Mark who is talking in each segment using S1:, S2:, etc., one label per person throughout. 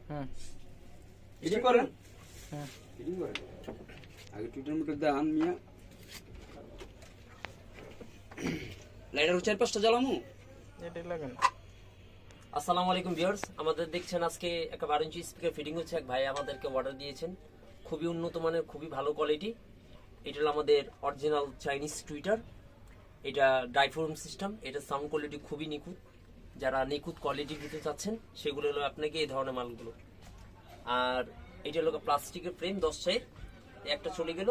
S1: হুম
S2: fitting করেন
S1: হুম
S2: fitting করেন আগে টুটার মিটার দেন মিয়া লাইটার 4-5টা জ্বালামু
S1: এটাই লাগান।
S3: আসসালামু আলাইকুম ভিউয়ার্স, আমাদের দেখছেন আজকে একটা 12 ইঞ্চি স্পিকার ফিটিং হচ্ছে। এক ভাই আমাদেরকে অর্ডার দিয়েছেন, খুবই উন্নত মানের, খুবই ভালো কোয়ালিটি। এটা হলো আমাদের অরিজিনাল চাইনিজ টুইটার। এটা ডাইফোর্ম সিস্টেম। এটা সাউন্ড কোয়ালিটি খুবই নিখুঁত। যারা নিখুঁত কোয়ালিটি দিতে চাচ্ছেন সেগুলো হলো আপনাকে এই ধরনের মালগুলো। আর এটা হলো প্লাস্টিকের ফ্রেম 10 সাইড, একটা চলে গেল।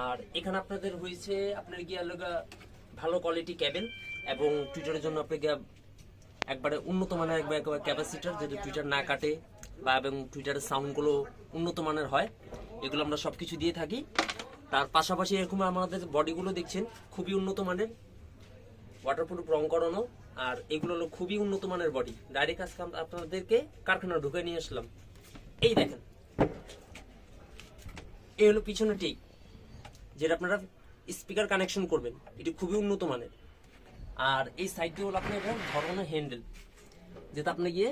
S3: আর এখানে আপনাদের হয়েছে আপনার গিয়ে লগা ভালো কোয়ালিটি কেবল এবং টুইটারের জন্য আপনাকে একবারে উন্নত মানের একবার ক্যাপাসিটার, যেটা টুইটার না কাটে বা এবং টুইটারের সাউন্ডগুলো উন্নত মানের হয়, এগুলো আমরা সব কিছু দিয়ে থাকি। তার পাশাপাশি এরকম আমাদের বডিগুলো দেখছেন খুবই উন্নত মানের, ওয়াটারপ্রুফ রং করানো। আর এগুলো হলো খুবই উন্নত মানের বডি। ডাইরেক্ট আজকে আপনাদেরকে কারখানা ঢুকে নিয়ে আসলাম। এই দেখেন, এই হলো পিছনে টিক, যেটা আপনারা স্পিকার কানেকশন করবেন, এটি খুবই উন্নত মানের। আর এই সাইডটি হলো আপনার একটা ধরনের হ্যান্ডেল, যেটা আপনি গিয়ে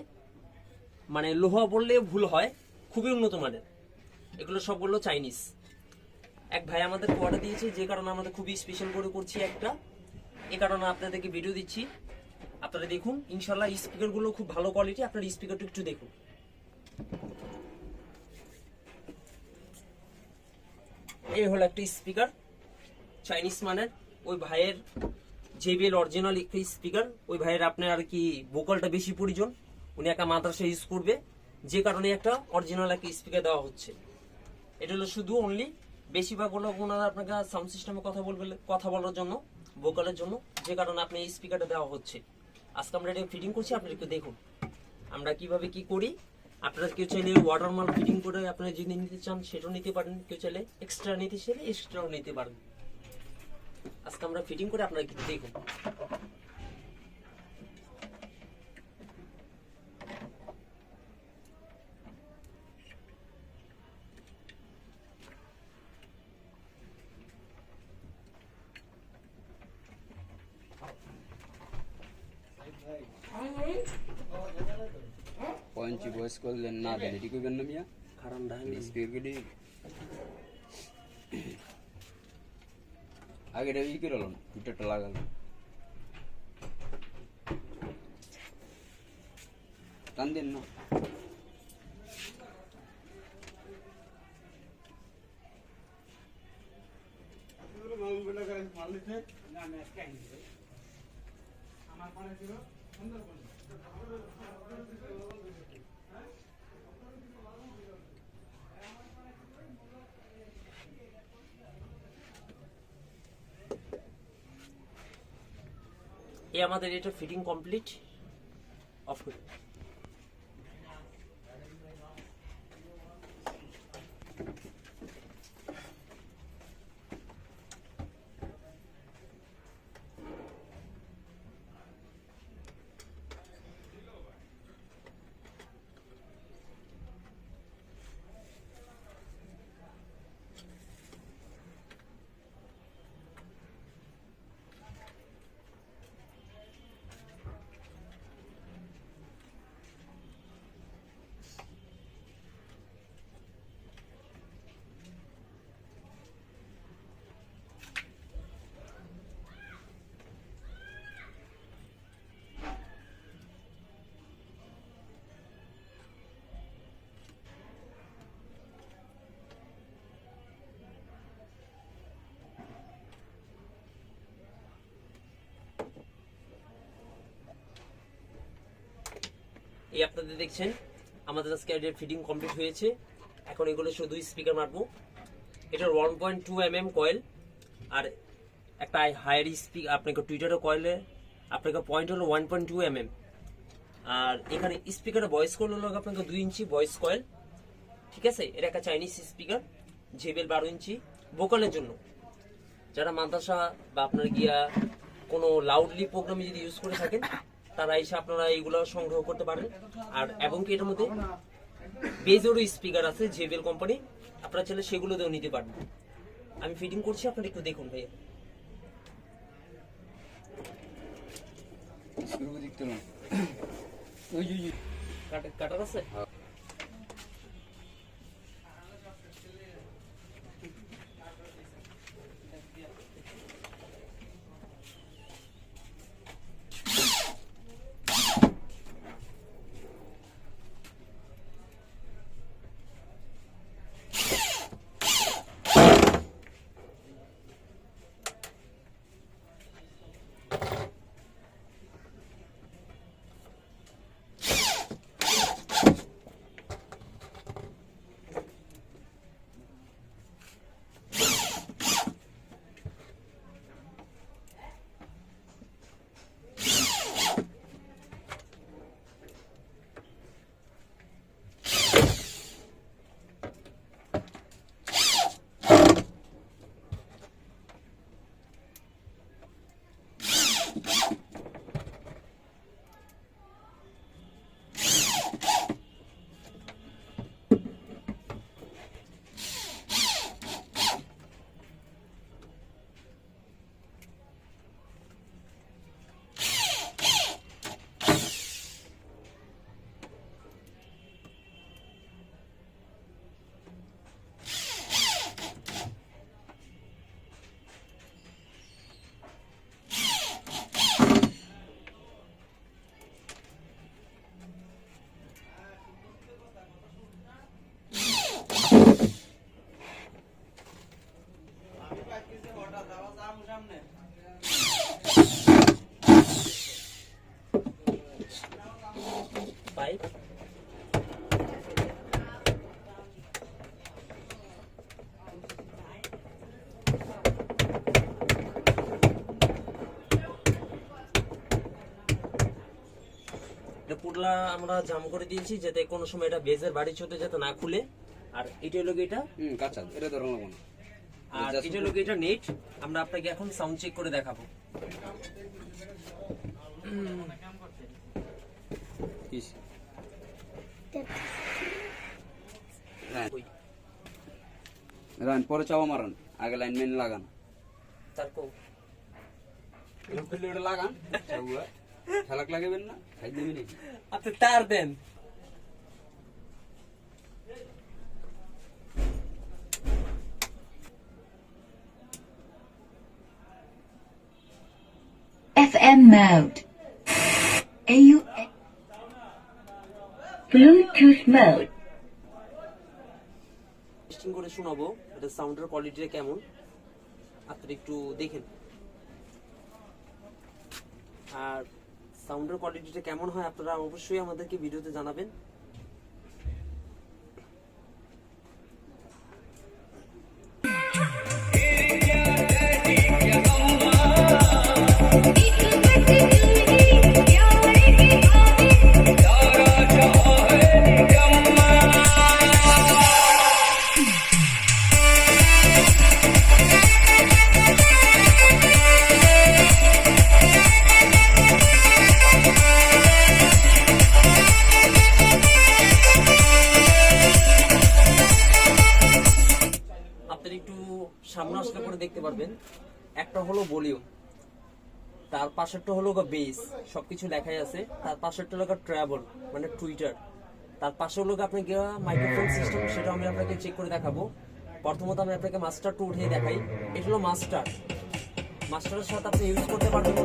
S3: মানে লোহা বললে ভুল হয়, খুবই উন্নত মানের। এগুলো সবগুলো চাইনিজ। এক ভাই আমাদের অর্ডার দিয়েছে, যে কারণে আমাদের খুবই স্পেশাল করে করছি একটা, এ কারণে আপনাদেরকে ভিডিও দিচ্ছি। আপনারা দেখুন, ইনশাল্লাহ স্পিকারগুলো খুব ভালো কোয়ালিটি। আপনার স্পিকারটা একটু দেখুন। এই হলো একটা স্পিকার চাইনিজ মানের। ওই ভাইয়ের জেবিএল অরিজিনাল একটা স্পিকার। ওই ভাইয়ের আপনার আর কি ভোকালটা বেশি প্রয়োজন, উনি একটা মাদ্রাসা ইউজ করবে, যে কারণে একটা অরিজিনাল একটা স্পিকার দেওয়া হচ্ছে। এটা হলো শুধু অনলি বেশিরভাগ হলো ওনারা আপনাকে সাউন্ড সিস্টেমে কথা বলার জন্য, ভোকালের জন্য, যে কারণে আপনি এই স্পিকারটা দেওয়া হচ্ছে। আজকে আমরা এটা ফিটিং করছি, আপনারা একটু দেখুন আমরা কিভাবে কি করি। আপনারা কেউ চাইলে ওয়াটার মাল ফিটিং করে আপনারা যদি নিতে চান সেটাও নিতে পারেন, কেউ চাইলে এক্সট্রা নিতে চাইলে এক্সট্রাও নিতে পারেন। আজকে আমরা ফিটিং করে আপনারা একটু দেখুন।
S2: পয়েন্টি ভয়েস করলেন না দেন এটি করবেন না মিয়া
S3: কারণ
S2: স্পিকারটি আগে এটা ই করে হলো না টুইটারটা লাগালো টান দেন না
S3: এই আমাদের এটা ফিটিং কমপ্লিট। অফ করে এই আপনাদের দেখছেন আমাদের আজকে ফিটিং কমপ্লিট হয়েছে। এখন এগুলো শুধু স্পিকার মারবো। এটার 1.2 mm কয়েল, আর একটা হায়ার স্পিকার আপনাকে টুইটারের কয়েলে আপনাকে পয়েন্ট হলো 1.2 mm। আর এখানে স্পিকারের ভয়েস কয়েল হলো আপনাকে 2 ইঞ্চি ভয়েস কয়েল, ঠিক আছে। এটা একটা চাইনিজ স্পিকার, জেবিএল 12 ইঞ্চি ভোকালের জন্য। যারা মাদ্রাসা বা আপনার গিয়া কোনো লাউডলি প্রোগ্রামে যদি ইউজ করে থাকেন, তারা এসে আপনারা এইগুলো সংগ্রহ করতে পারেন। আর এবং কি এটার মধ্যে বেজেরও স্পিকার আছে জেবিএল কোম্পানি, আপনারা চাইলে সেগুলো দিয়েও নিতে পারেন। আমি ফিটিং করছি, আপনারা একটু দেখুন ভাইয়া।
S2: স্পিকার দেখতে না ওই যে
S3: কাটার আছে? পাইপ পুটলা আমরা জাম করে দিয়েছি যাতে কোনো সময় এটা বেজের বাড়ি ছোট যাতে না খুলে। আর এটা হলো এটা
S2: কাঁচা এটা ধরো না
S3: আর এটা হলো এটা নেট। আমরা আপনাকে এখন সাউন্ড চেক করে দেখাবো।
S2: রান পরে চাওয়া মারান আগে লাইনম্যান লাগান
S3: তারপর
S2: লাগান খেলাক লাগাবেন না খাই দেবেন নাকি
S3: আপনি তার দেন।
S4: FM mode. Bluetooth mode.
S3: Testing করে শোনাবো এটা সাউন্ডের কোয়ালিটিটা কেমন আপনি একটু দেখেন। আর সাউন্ডের কোয়ালিটিটা কেমন হয় আপনারা অবশ্যই আমাদেরকে ভিডিওতে জানাবেন। সামনে আসলে করে দেখতে পারবেন একটা হলো ভলিউম, তার পাশেরটা হলো বেস, সবকিছু লেখাই আছে। তার পাশেরটা হলো ট্রাভেল মানে টুইটার, তার পাশে হলো আপনি মাইক্রোফোন সিস্টেম, সেটা আমি আপনাকে চেক করে দেখাবো। প্রথমত আমি আপনাকে মাস্টারটা উঠিয়ে দেখাই। এটা হলো মাস্টারের সাথে আপনি ইউজ করতে পারবেন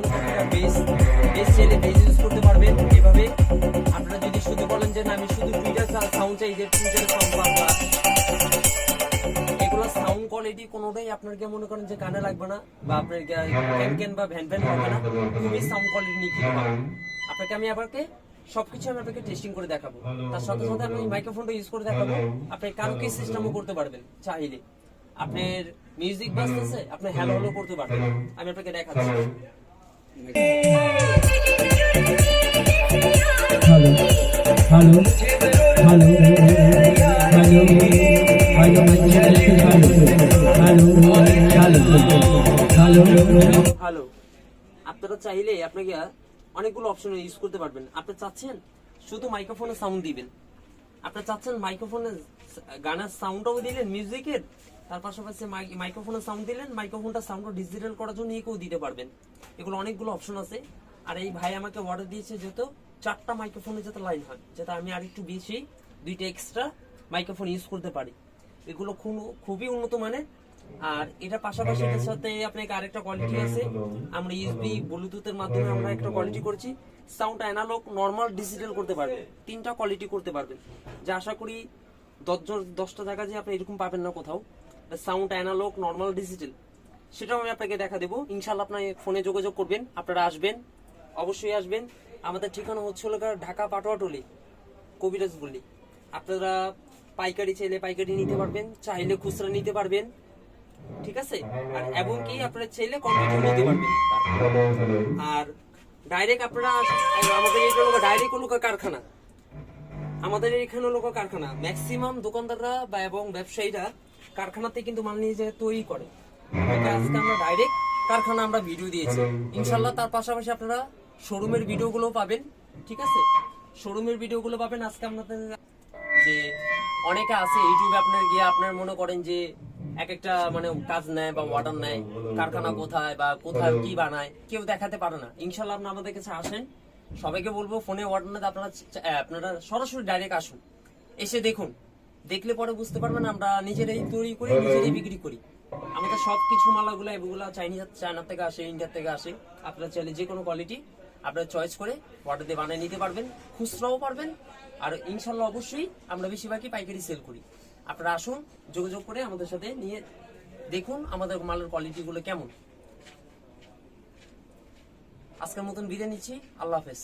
S3: বেস চাইলে বেস ইউজ করতে পারবেন। এভাবে আপনারা যদি শুধু বলেন যে না আমি শুধু টুইটার সাউন্ড চাই, যে টুইটার সাউন্ড পাবো, এগুলো সাউন্ড কোয়ালিটি কোনোটাই আপনার মনে করেন যে কানে লাগবে না বা আপনার ক্যান বা ভ্যান ভ্যান হবে না, খুবই সাউন্ড কোয়ালিটি নিখুঁত হবে। আপনাকে আমি সবকিছু আমি আপনাকে টেস্টিং করে দেখাবো। তার সাথে সাথে আমি মাইক্রোফোনটা ইউজ করে দেখাবো। আপনি কারোকে সিস্টেমও করতে পারবেন চাইলে। আপনার মিউজিক বাজতেছে আপনি হ্যালো হ্যালো করতে পারবেন। আমি আপনাকে দেখাচ্ছি।
S5: হ্যালো হ্যালো
S3: হ্যালো আপনারা চাইলে আপনাকে অনেকগুলো অপশন ইউজ করতে পারবেন। আপনি চাচ্ছেন শুধু মাইক্রোফোনে সাউন্ড দিবেন, আপনি চাচ্ছেন মাইক্রোফোনে গানের সাউন্ডটাও দিলেন মিউজিকের, তার পাশাপাশি মাইক্রোফোনে সাউন্ড দিলেন, মাইক্রোফোনটা সাউন্ড ডিজিটাল করার জন্য একেও দিতে পারবেন। এগুলো অনেকগুলো অপশন আছে। আর এই ভাই আমাকে অর্ডার দিয়েছে যেহেতু 4টা মাইক্রোফোনে যাতে লাইন হয়, যাতে আমি আর একটু বেশি 2টা এক্সট্রা মাইক্রোফোন ইউজ করতে পারি। এগুলো খুবই উন্নত মানের। আর এটা পাশাপাশি এটার সাথে আপনাকে আরেকটা কোয়ালিটি আছে, আমরা ইউএসবি ব্লুটুথের মাধ্যমে আমরা একটা কোয়ালিটি করছি, সাউন্ড অ্যানালগ নর্মাল ডিজিটাল করতে পারবেন, 3টা কোয়ালিটি করতে পারবেন, যা আশা করি 10টা জায়গা যে আপনি এরকম পাবেন না কোথাও। সাউন্ড অ্যানালগ নর্মাল ডিজিটাল সেটাও আমি আপনাকে দেখা দেবো ইনশাল্লাহ। আপনার ফোনে যোগাযোগ করবেন, আপনারা আসবেন, অবশ্যই আসবেন। আমাদের ঠিকানা হচ্ছে ঢাকা পাটোয়াটলি কবিরাজ গলি। আপনারা পাইকারি চাইলে পাইকারি নিতে পারবেন, চাইলে খুচরা নিতে পারবেন, ঠিক আছে। আর এবং কি আপনারা চাইলে কম্পিউটার নিতে পারবেন। আর ডাইরেক্ট আপনারা আমাদের এটা হলো ডাইরেক্ট হলো কারখানা, আমাদের এখানে হলো কারখানা। ম্যাক্সিমাম দোকানদাররা বা এবং ব্যবসায়ীরা কারখানাতে কিন্তু মাল নিয়ে যায় তৈরি করে। আজকে আমরা ডাইরেক্ট কারখানা আমরা ভিডিও দিয়েছি ইনশাল্লাহ। তার পাশাপাশি আপনারা শোরুমের ভিডিওগুলো পাবেন, ঠিক আছে, শোরুমের ভিডিওগুলো পাবেন। আজকে আপনাদের যে অনেকে আছে ইউটিউবে আপনার গিয়ে আপনার মনে করেন যে এক একটা মানে কাজ নেয় বা অর্ডার নেয়, কারখানা কোথায় বা কোথায় কি বানায় কেউ দেখাতে পারে না। ইনশাল্লাহ আপনারা আমাদের কাছে আসেন, সবাইকে বলবো ফোনে অর্ডার নিতে আপনারা সরাসরি ডাইরেক্ট আসুন, এসে দেখুন, দেখলে পরে বুঝতে পারবেন আমরা নিজেরাই তৈরি করি, নিজেরাই বিক্রি করি। আমাদের সবকিছু মালাগুলো এগুলো চায়না থেকে আসে, ইন্ডিয়া থেকে আসে। আপনারা চাইলে যে কোনো কোয়ালিটি আপনারা চয়েস করে অর্ডার দিয়ে বানিয়ে নিতে পারবেন, খুচরাও পারবেন। আর ইনশাল্লাহ অবশ্যই আমরা বেশিরভাগই পাইকারি সেল করি। আপনারা আসুন, যোগাযোগ করে আমাদের সাথে নিয়ে দেখুন আমাদের মালের কোয়ালিটিগুলো কেমন। আজকের মতন বিদায় নিচ্ছি, আল্লাহ হাফেজ।